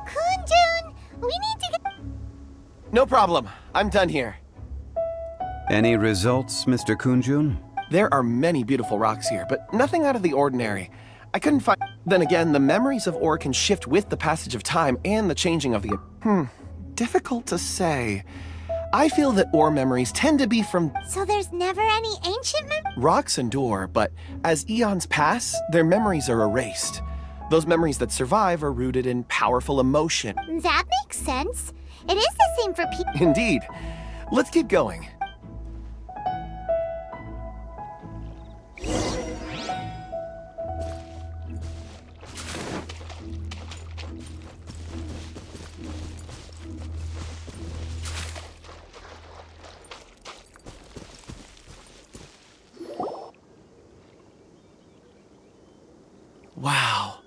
Kunjun, we need to get... No problem. I'm done here. Any results, Mr. Kunjun? There are many beautiful rocks here, but nothing out of the ordinary. I couldn't find... Then again, the memories of ore can shift with the passage of time and the changing of the... Difficult to say. I feel that ore memories tend to be from... So there's never any ancient Rocks endure, but as eons pass, their memories are erased. Those memories that survive are rooted in powerful emotion. That makes sense. It is the same for people. Indeed. Let's keep going. Wow.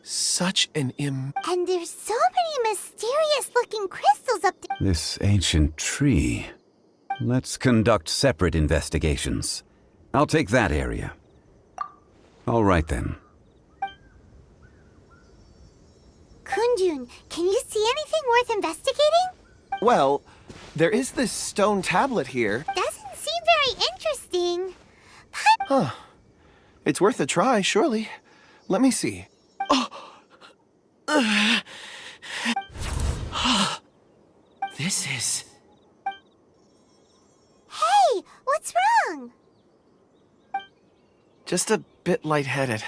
Such an And there's so many mysterious-looking crystals up there. This ancient tree. Let's conduct separate investigations. I'll take that area. All right then. Kunjun, can you see anything worth investigating? Well, there is this stone tablet here. Doesn't seem very interesting. Huh. It's worth a try, surely. Let me see. This is... Hey, what's wrong? just a bit lightheaded.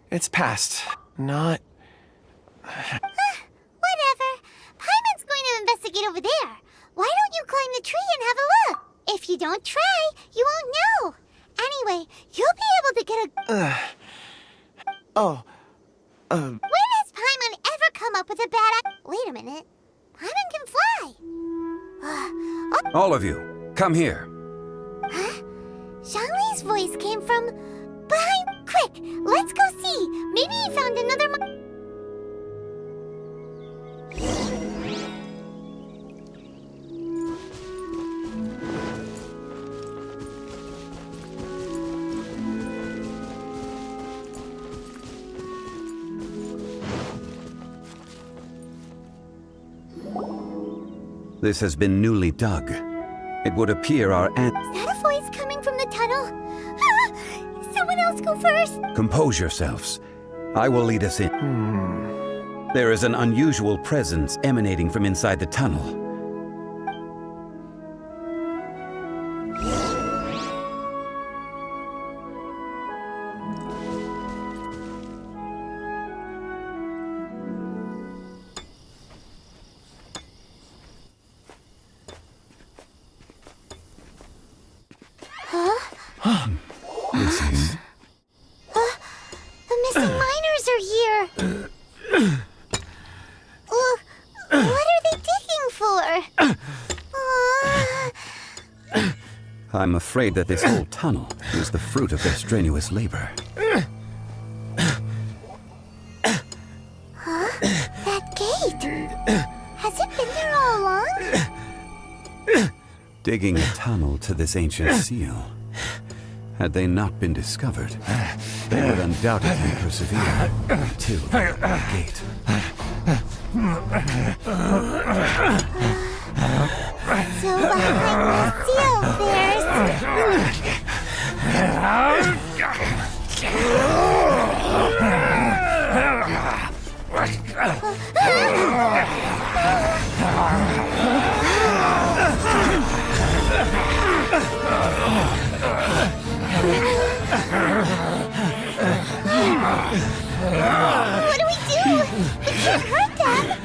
It's past. Not... Whatever. Paimon's going to investigate over there. Why don't you climb the tree and have a look? If you don't try, you won't know. Anyway, you'll be able to get a... When has Paimon ever come up with a bad... Wait a minute. Paimon can fly. All of you, come here. Huh? Zhongli's voice came from... behind... Quick, let's go see. Maybe he found another... This has been newly dug. It would appear our Is that a voice coming from the tunnel? Someone else go first. Compose yourselves. I will lead us in. There is an unusual presence emanating from inside the tunnel. This is... The missing miners are here. What are they digging for? I'm afraid that this whole tunnel is the fruit of their strenuous labor. That gate. Has it been there all along? Digging a tunnel to this ancient seal. Had they not been discovered, they would undoubtedly persevere to the gate. So behind the seal, What do we do? We can't hurt them.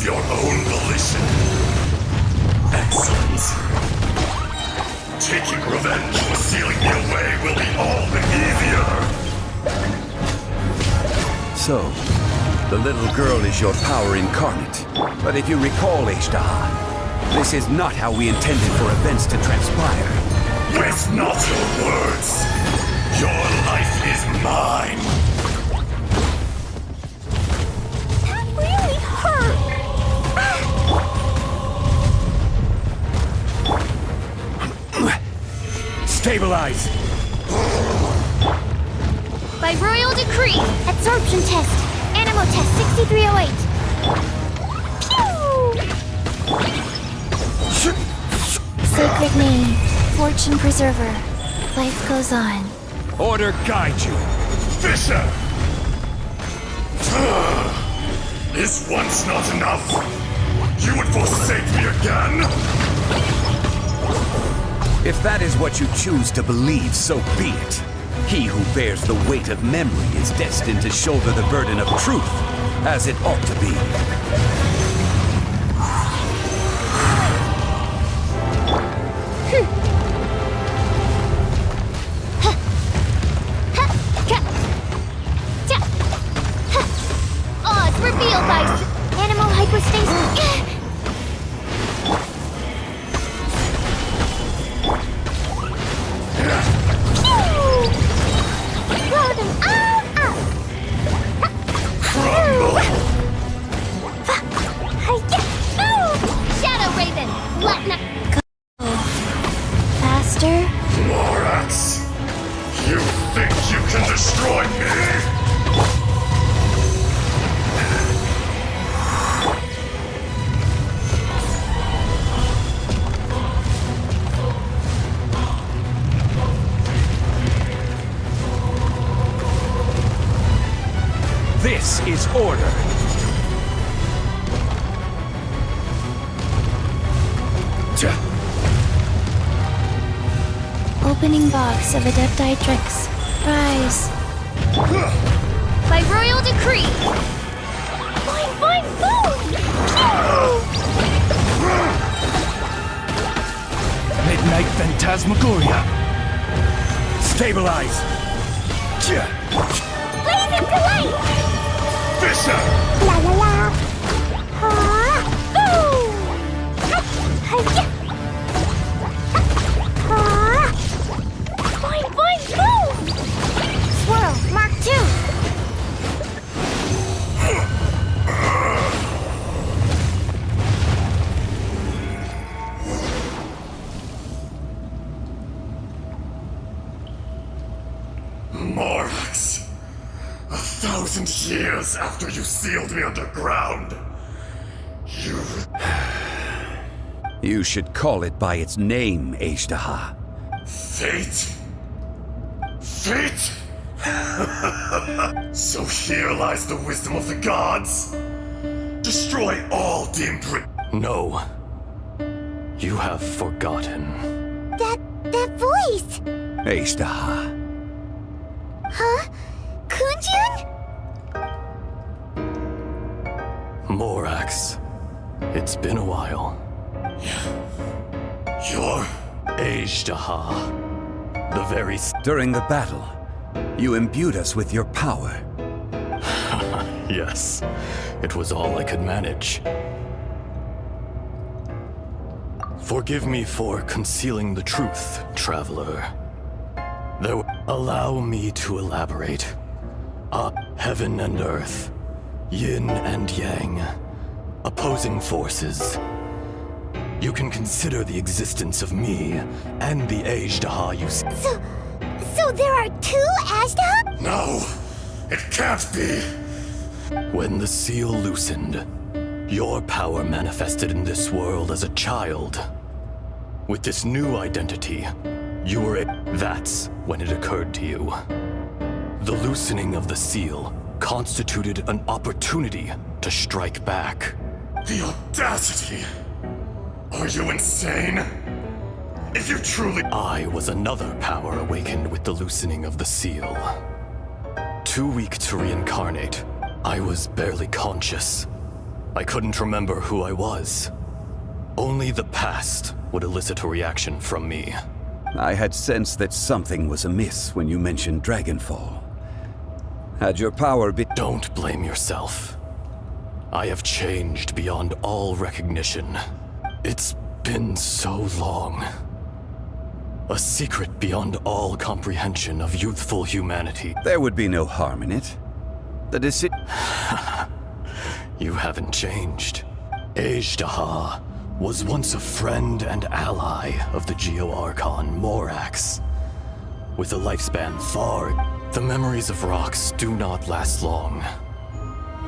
of your own volition. Excellent. Taking revenge for sealing me away will be all the easier. So, the little girl is your power incarnate. But if you recall, Ishtar, this is not how we intended for events to transpire. Waste not your words. Your life is mine. That really hurt. Stabilize! By royal decree, absorption test, Animo test 6308. Pew! Sacred name, fortune preserver. Life goes on. Order guide you! Fisher! Is once not enough? You would forsake me again? If that is what you choose to believe, so be it. He who bears the weight of memory is destined to shoulder the burden of truth, as it ought to be. Oh, it's revealed by animal hypostasis. Shadow Raven, let not go faster. Morax, you think you can destroy me? This is order. Opening box of Adepti Tricks. Rise. By royal decree. Fine, fine, boom! Midnight Phantasmagoria. Stabilize. Blaze into light! Fisher! La la la! Ha! Boom! Ha! Ha! Fine, fine, boom! Swirl, Mark 2! Morax, 1,000 years after you sealed me underground, You should call it by its name, Ishtar. Fate? Fate? So here lies the wisdom of the gods. Destroy all the imprint. No. You have forgotten. That voice! Ishtar. Huh? Kunjun? Morax. It's been a while. You're... Ashtaha. The very... During the battle, you imbued us with your power. Yes. It was all I could manage. Forgive me for concealing the truth, traveler. Allow me to elaborate. Heaven and earth, yin and yang, opposing forces. You can consider the existence of me and the Ashtaha you see. So there are two Ashtaha? No! It can't be! When the seal loosened, your power manifested in this world as a child. With this new identity, you were That's when it occurred to you. The loosening of the seal constituted an opportunity to strike back. The audacity! Are you insane? If you truly... I was another power awakened with the loosening of the seal. Too weak to reincarnate, I was barely conscious. I couldn't remember who I was. Only the past would elicit a reaction from me. I had sensed that something was amiss when you mentioned Dragonfall. Had your power been... Don't blame yourself. I have changed beyond all recognition. It's been so long. A secret beyond all comprehension of youthful humanity. There would be no harm in it. The decision... You haven't changed. Azhdaha was once a friend and ally of the Geo-Archon Morax. With a lifespan far... The memories of rocks do not last long.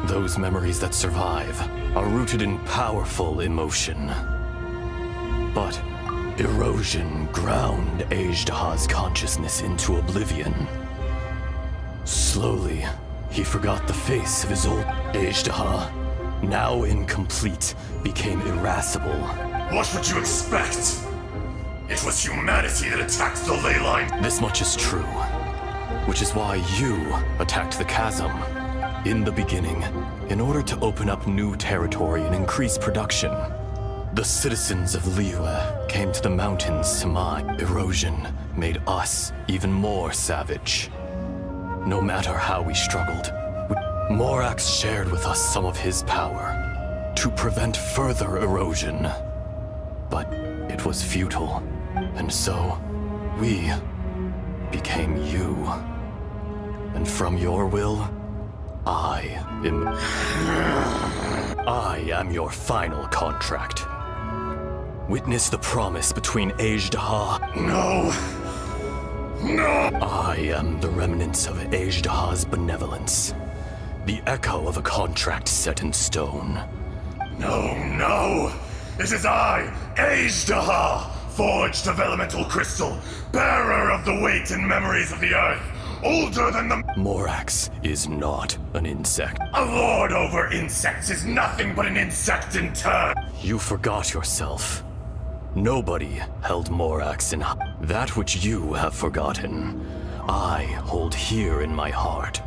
Those memories that survive are rooted in powerful emotion. But erosion ground Azhdaha's consciousness into oblivion. Slowly, he forgot the face of his old Azhdaha, now incomplete, became irascible. What would you expect? It was humanity that attacked the ley line. This much is true, which is why you attacked the chasm. In the beginning, in order to open up new territory and increase production. The citizens of Liyue came to the mountains to mine. Erosion made us even more savage. No matter how we struggled, Morax shared with us some of his power to prevent further erosion. But it was futile, and so we became you. And from your will, I am your final contract. Witness the promise between Azhdaha. No! No! I am the remnants of Azhdaha's benevolence. The echo of a contract set in stone. No! It is I, Azhdaha, forged of elemental crystal, bearer of the weight and memories of the earth, older than the... Morax is not an insect. A lord over insects is nothing but an insect in turn. You forgot yourself. Nobody held Morax in... That which you have forgotten, I hold here in my heart.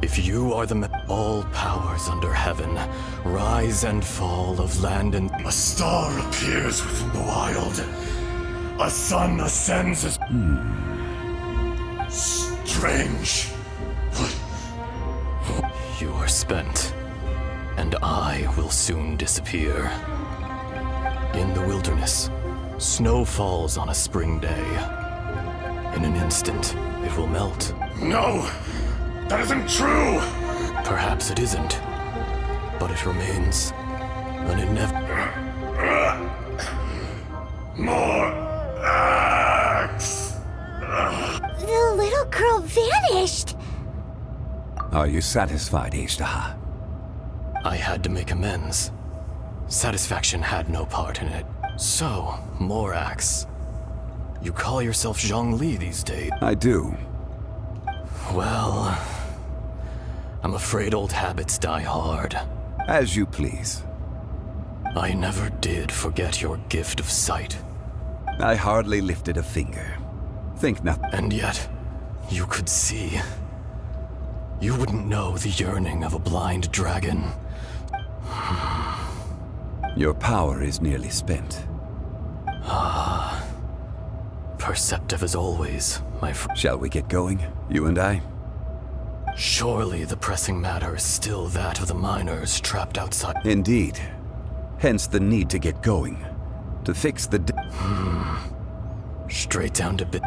If you are the... All powers under heaven, rise and fall of land and... A star appears within the wild. A sun ascends as... Strange. You are spent, and I will soon disappear. In the wilderness, snow falls on a spring day. In an instant, it will melt. No! That isn't true! Perhaps it isn't, but it remains an inevitable. More axe! The little girl vanished! Are you satisfied, Azhdaha? I had to make amends. Satisfaction had no part in it. So, Morax, you call yourself Zhongli these days? I do. Well, I'm afraid old habits die hard. As you please. I never did forget your gift of sight. I hardly lifted a finger. Think nothing. And yet, you could see. You wouldn't know the yearning of a blind dragon. Your power is nearly spent. Perceptive as always, my friend. Shall we get going, you and I? Surely the pressing matter is still that of the miners trapped outside. Indeed. Hence the need to get going. To fix the... Straight down to bit.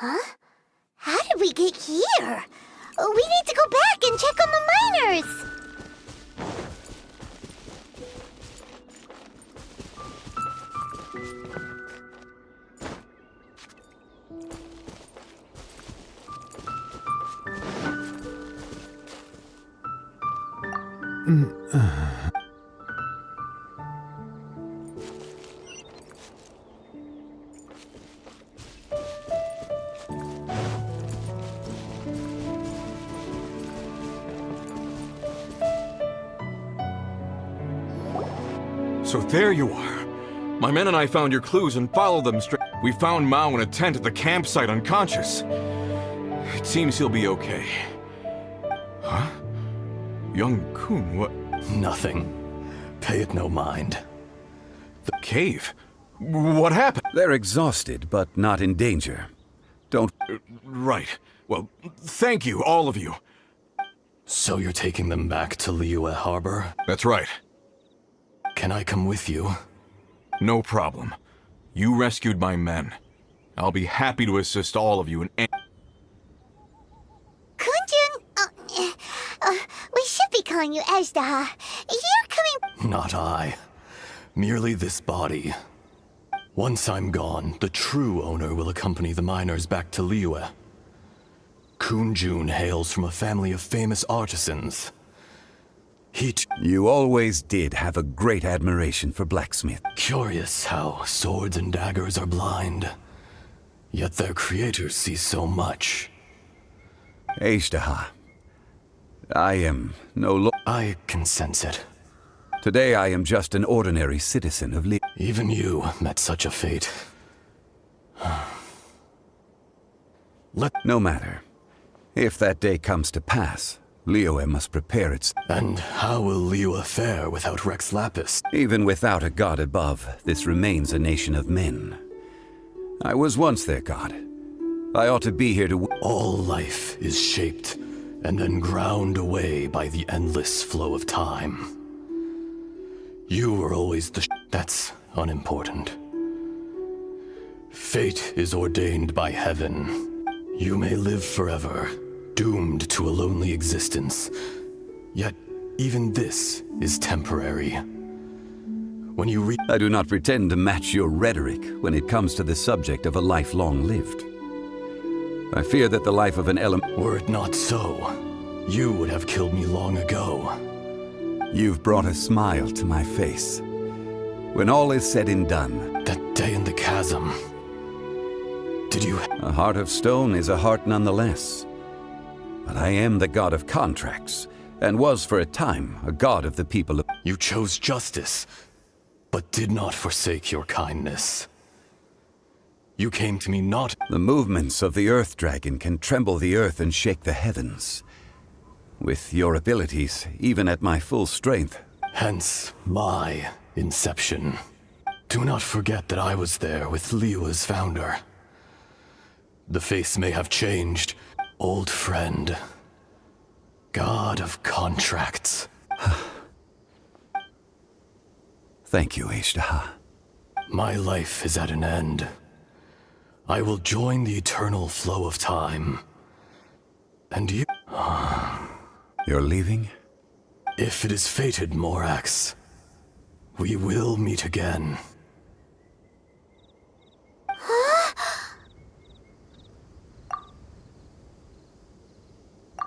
Huh? How did we get here? We need to go back and check on the miners! So there you are. My men and I found your clues and followed them straight. We found Mao in a tent at the campsite unconscious. It seems he'll be okay. Huh? Young Kun, what? Nothing. Pay it no mind. The cave? What happened? They're exhausted, but not in danger. Don't... Right. Well, thank you, all of you. So you're taking them back to Liyue Harbor? That's right. Can I come with you? No problem. You rescued my men. I'll be happy to assist all of you in any... Kunjun, we should be calling you Azhdaha. You're coming... Not I. Merely this body. Once I'm gone, the true owner will accompany the miners back to Liyue. Kunjun hails from a family of famous artisans. You always did have a great admiration for blacksmith. Curious how swords and daggers are blind, yet their creators see so much. Azhdaha, I am no longer... I can sense it. Today I am just an ordinary citizen of Liyue. Even you met such a fate. No matter. If that day comes to pass, Liyue must prepare its... And how will Liyue fare without Rex Lapis? Even without a god above, this remains a nation of men. I was once their god. I ought to be here to... All life is shaped and then ground away by the endless flow of time. You were always the... That's unimportant. Fate is ordained by heaven. You may live forever, doomed to a lonely existence. Yet, even this is temporary. When you I do not pretend to match your rhetoric when it comes to the subject of a life long lived. I fear that the life of an element... Were it not so, you would have killed me long ago. You've brought a smile to my face. When all is said and done... That day in the chasm... Did you... A heart of stone is a heart nonetheless. But I am the god of contracts, and was for a time a god of the people of... You chose justice, but did not forsake your kindness. You came to me not... The movements of the Earth Dragon can tremble the earth and shake the heavens. With your abilities, even at my full strength... Hence, my inception. Do not forget that I was there with Liyue's founder. The face may have changed. Old friend. God of contracts. Thank you, Azhdaha. My life is at an end. I will join the eternal flow of time. And you... You're leaving? If it is fated, Morax, we will meet again.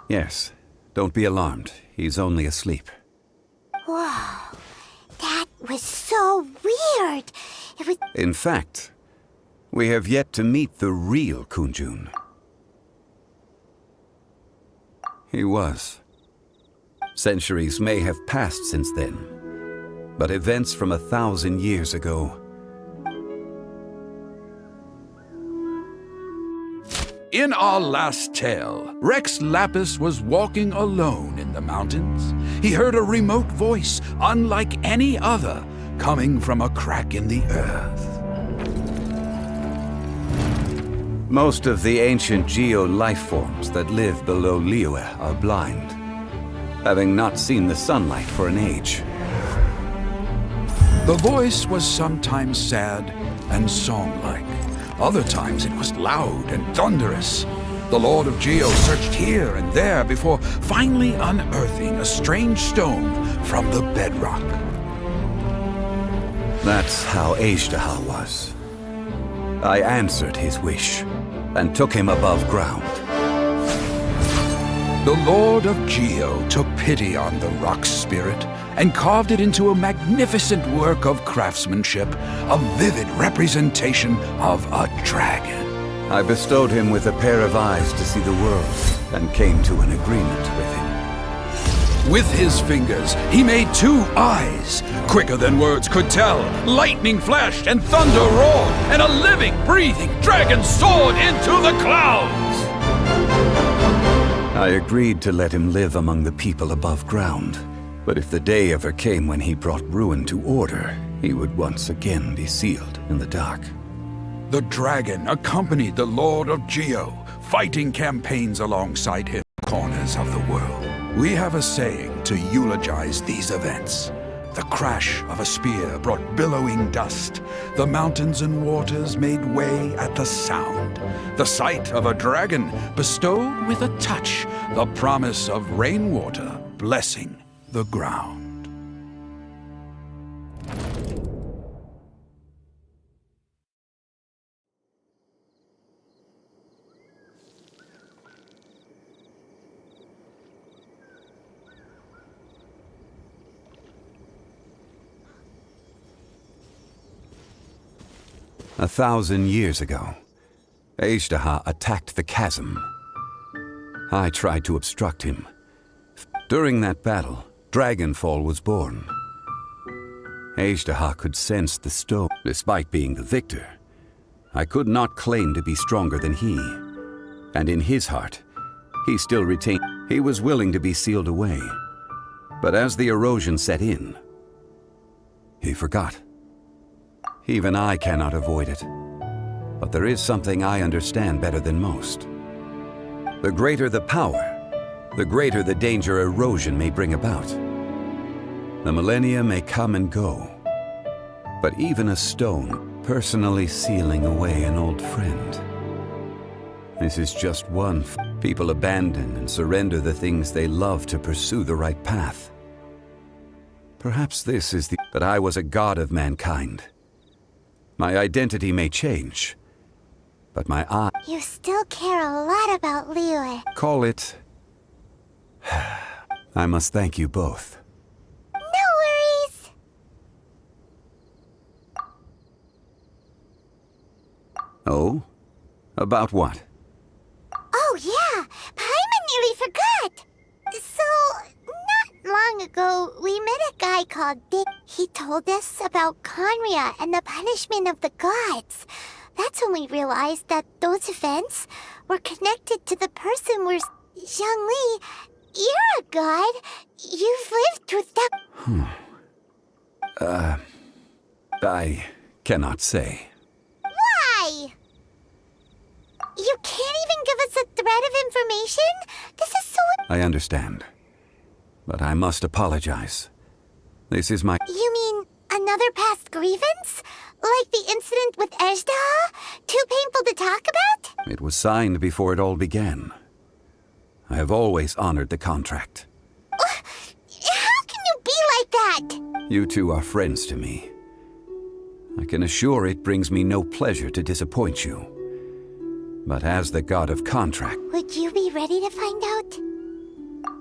Yes. Don't be alarmed. He's only asleep. Whoa. That was so weird. It was... In fact, we have yet to meet the real Kunjun. He was. Centuries may have passed since then, but events from 1,000 years ago... In our last tale, Rex Lapis was walking alone in the mountains. He heard a remote voice, unlike any other, coming from a crack in the earth. Most of the ancient geo-life forms that live below Liyue are blind, having not seen the sunlight for an age. The voice was sometimes sad and song-like. Other times it was loud and thunderous. The Lord of Geo searched here and there before finally unearthing a strange stone from the bedrock. That's how Azhdaha was. I answered his wish and took him above ground. The Lord of Geo took pity on the rock spirit and carved it into a magnificent work of craftsmanship, a vivid representation of a dragon. I bestowed him with a pair of eyes to see the world and came to an agreement with him. With his fingers, he made 2 eyes, quicker than words could tell. Lightning flashed and thunder roared, and a living, breathing dragon soared into the clouds. I agreed to let him live among the people above ground. But if the day ever came when he brought ruin to order, he would once again be sealed in the dark. The dragon accompanied the Lord of Geo, fighting campaigns alongside him in corners of the world. We have a saying to eulogize these events. The crash of a spear brought billowing dust. The mountains and waters made way at the sound. The sight of a dragon bestowed with a touch the promise of rainwater blessing the ground. A 1,000 years ago, Azhdaha attacked the chasm. I tried to obstruct him. During that battle, Dragonfall was born. Azhdaha could sense the stone. Despite being the victor, I could not claim to be stronger than he. And in his heart, he still retained. He was willing to be sealed away. But as the erosion set in, he forgot. Even I cannot avoid it. But there is something I understand better than most. The greater the power, the greater the danger erosion may bring about. The millennia may come and go, but even a stone personally sealing away an old friend. This is just one. People abandon and surrender the things they love to pursue the right path. Perhaps this is the... But I was a god of mankind. My identity may change, but my eye... You still care a lot about Liyue. Call it... I must thank you both. No worries. Oh? About what? Oh yeah, Paimon nearly forgot. So, not long ago, we met a guy called Dick. He told us about Conria and the punishment of the gods. That's when we realized that those events were connected to the person we're... Zhongli, you're a god. You've lived with them. I cannot say. Why? You can't even give us a thread of information? This is so... I understand. But I must apologize. This is my... You mean another past grievance? Like the incident with Azhdaha? Too painful to talk about? It was signed before it all began. I have always honored the contract. How can you be like that? You two are friends to me. I can assure it brings me no pleasure to disappoint you. But as the god of contract... Would you be ready to find out?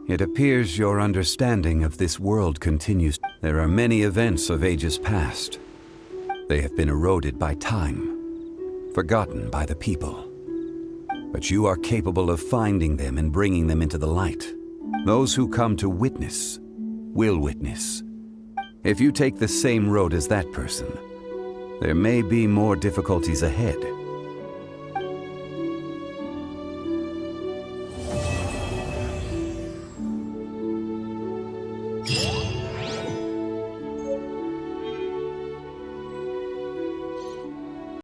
It appears your understanding of this world continues. There are many events of ages past. They have been eroded by time, forgotten by the people. But you are capable of finding them and bringing them into the light. Those who come to witness will witness. If you take the same road as that person, there may be more difficulties ahead.